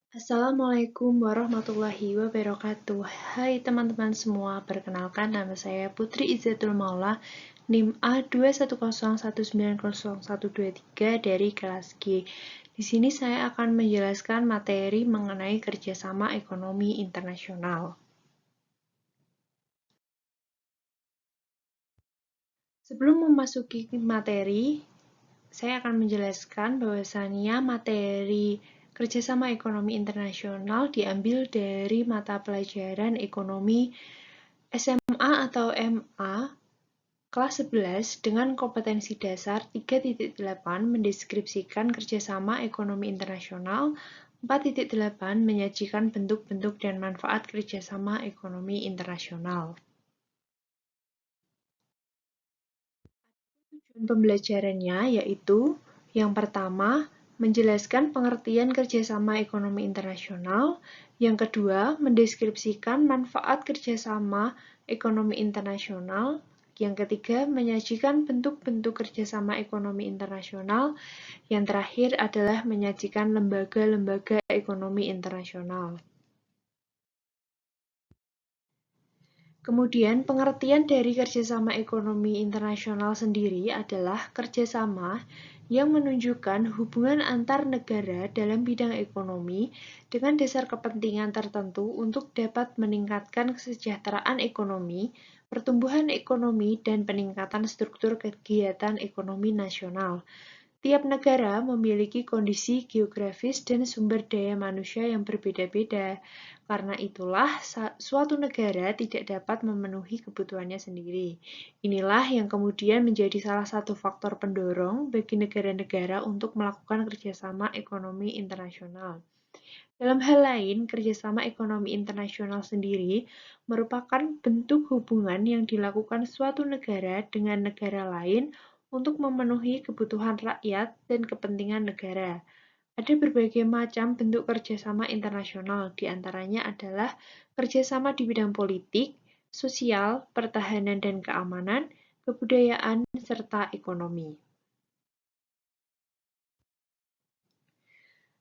Assalamualaikum warahmatullahi wabarakatuh. Hai teman-teman semua, perkenalkan nama saya Putri Izzatul Maula, NIM A211919013 dari kelas G. Di sini saya akan menjelaskan materi mengenai kerjasama ekonomi internasional. Sebelum memasuki materi, saya akan menjelaskan bahwasannya materi kerjasama ekonomi internasional diambil dari mata pelajaran ekonomi SMA atau MA kelas 11 dengan kompetensi dasar 3.8 mendeskripsikan kerjasama ekonomi internasional, 4.8 menyajikan bentuk-bentuk dan manfaat kerjasama ekonomi internasional. Tujuan pembelajarannya yaitu yang pertama, menjelaskan pengertian kerjasama ekonomi internasional. Yang kedua, mendeskripsikan manfaat kerjasama ekonomi internasional. Yang ketiga, menyajikan bentuk-bentuk kerjasama ekonomi internasional. Yang terakhir adalah menyajikan lembaga-lembaga ekonomi internasional. Kemudian, pengertian dari kerjasama ekonomi internasional sendiri adalah kerjasama yang menunjukkan hubungan antar negara dalam bidang ekonomi dengan dasar kepentingan tertentu untuk dapat meningkatkan kesejahteraan ekonomi, pertumbuhan ekonomi, dan peningkatan struktur kegiatan ekonomi nasional. Tiap negara memiliki kondisi geografis dan sumber daya manusia yang berbeda-beda. Karena itulah, suatu negara tidak dapat memenuhi kebutuhannya sendiri. Inilah yang kemudian menjadi salah satu faktor pendorong bagi negara-negara untuk melakukan kerjasama ekonomi internasional. Dalam hal lain, kerjasama ekonomi internasional sendiri merupakan bentuk hubungan yang dilakukan suatu negara dengan negara lain untuk memenuhi kebutuhan rakyat dan kepentingan negara. Ada berbagai macam bentuk kerjasama internasional, di antaranya adalah kerjasama di bidang politik, sosial, pertahanan dan keamanan, kebudayaan, serta ekonomi.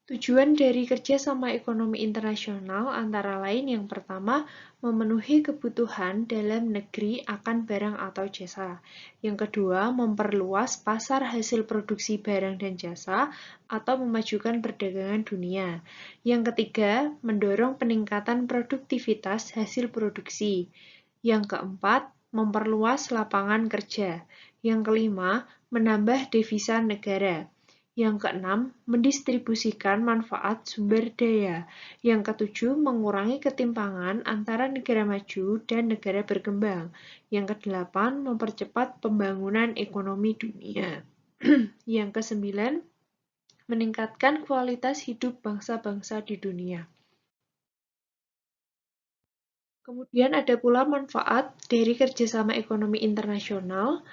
Tujuan dari kerjasama ekonomi internasional antara lain yang pertama, memenuhi kebutuhan dalam negeri akan barang atau jasa. Yang kedua, memperluas pasar hasil produksi barang dan jasa atau memajukan perdagangan dunia. Yang ketiga, mendorong peningkatan produktivitas hasil produksi. Yang keempat, memperluas lapangan kerja. Yang kelima, menambah devisa negara. Yang keenam, mendistribusikan manfaat sumber daya. Yang ketujuh, mengurangi ketimpangan antara negara maju dan negara berkembang. Yang kedelapan, mempercepat pembangunan ekonomi dunia. Yang kesembilan, meningkatkan kualitas hidup bangsa-bangsa di dunia. Kemudian ada pula manfaat dari kerjasama ekonomi internasional.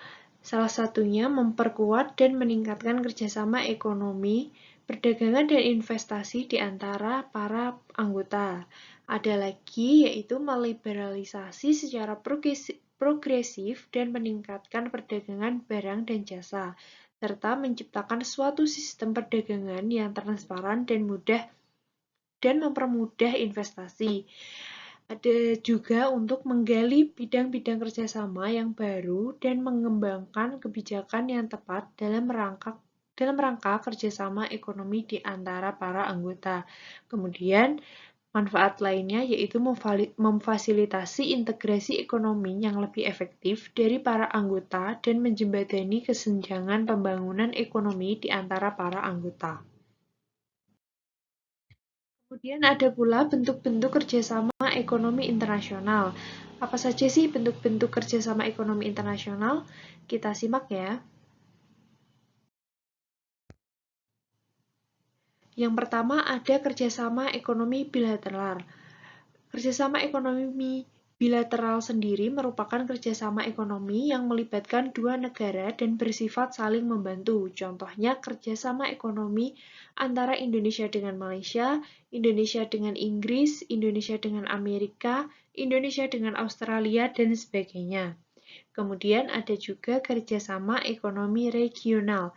Salah satunya memperkuat dan meningkatkan kerjasama ekonomi, perdagangan dan investasi di antara para anggota. Ada lagi yaitu meliberalisasi secara progresif dan meningkatkan perdagangan barang dan jasa, serta menciptakan suatu sistem perdagangan yang transparan dan mudah dan mempermudah investasi. Ada juga untuk menggali bidang-bidang kerjasama yang baru dan mengembangkan kebijakan yang tepat dalam rangka kerjasama ekonomi di antara para anggota. Kemudian, manfaat lainnya yaitu memfasilitasi integrasi ekonomi yang lebih efektif dari para anggota dan menjembatani kesenjangan pembangunan ekonomi di antara para anggota. Kemudian ada pula bentuk-bentuk kerjasama ekonomi internasional. Apa saja sih bentuk-bentuk kerjasama ekonomi internasional? Kita simak ya. Yang pertama ada kerjasama ekonomi bilateral. Kerjasama ekonomi bilateral sendiri merupakan kerjasama ekonomi yang melibatkan dua negara dan bersifat saling membantu. Contohnya kerjasama ekonomi antara Indonesia dengan Malaysia, Indonesia dengan Inggris, Indonesia dengan Amerika, Indonesia dengan Australia, dan sebagainya. Kemudian ada juga kerjasama ekonomi regional.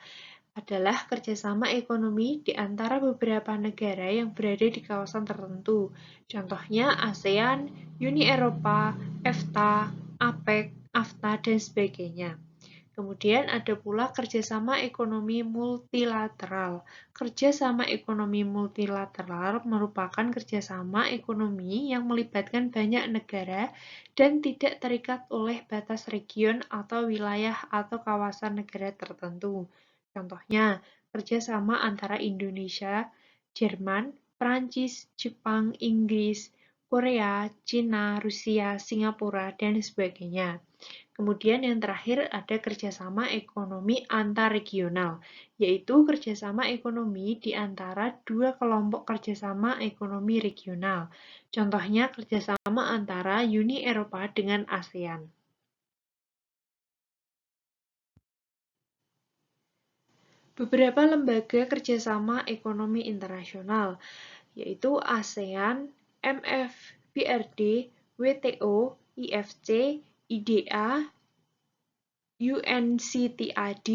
adalah kerjasama ekonomi di antara beberapa negara yang berada di kawasan tertentu. Contohnya ASEAN, Uni Eropa, EFTA, APEC, AFTA, dan sebagainya. Kemudian ada pula kerjasama ekonomi multilateral. Kerjasama ekonomi multilateral merupakan kerjasama ekonomi yang melibatkan banyak negara dan tidak terikat oleh batas region atau wilayah atau kawasan negara tertentu. Contohnya, kerjasama antara Indonesia, Jerman, Prancis, Jepang, Inggris, Korea, Cina, Rusia, Singapura, dan sebagainya. Kemudian yang terakhir ada kerjasama ekonomi antarregional, yaitu kerjasama ekonomi di antara dua kelompok kerjasama ekonomi regional. Contohnya kerjasama antara Uni Eropa dengan ASEAN. Beberapa lembaga kerjasama ekonomi internasional, yaitu ASEAN, MF, BRD, WTO, IFC, IDA, UNCTAD,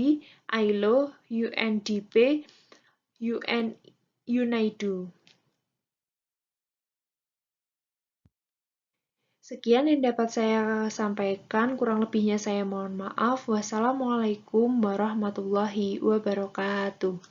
ILO, UNDP, UNIDO. Sekian yang dapat saya sampaikan, kurang lebihnya saya mohon maaf. Wassalamualaikum warahmatullahi wabarakatuh.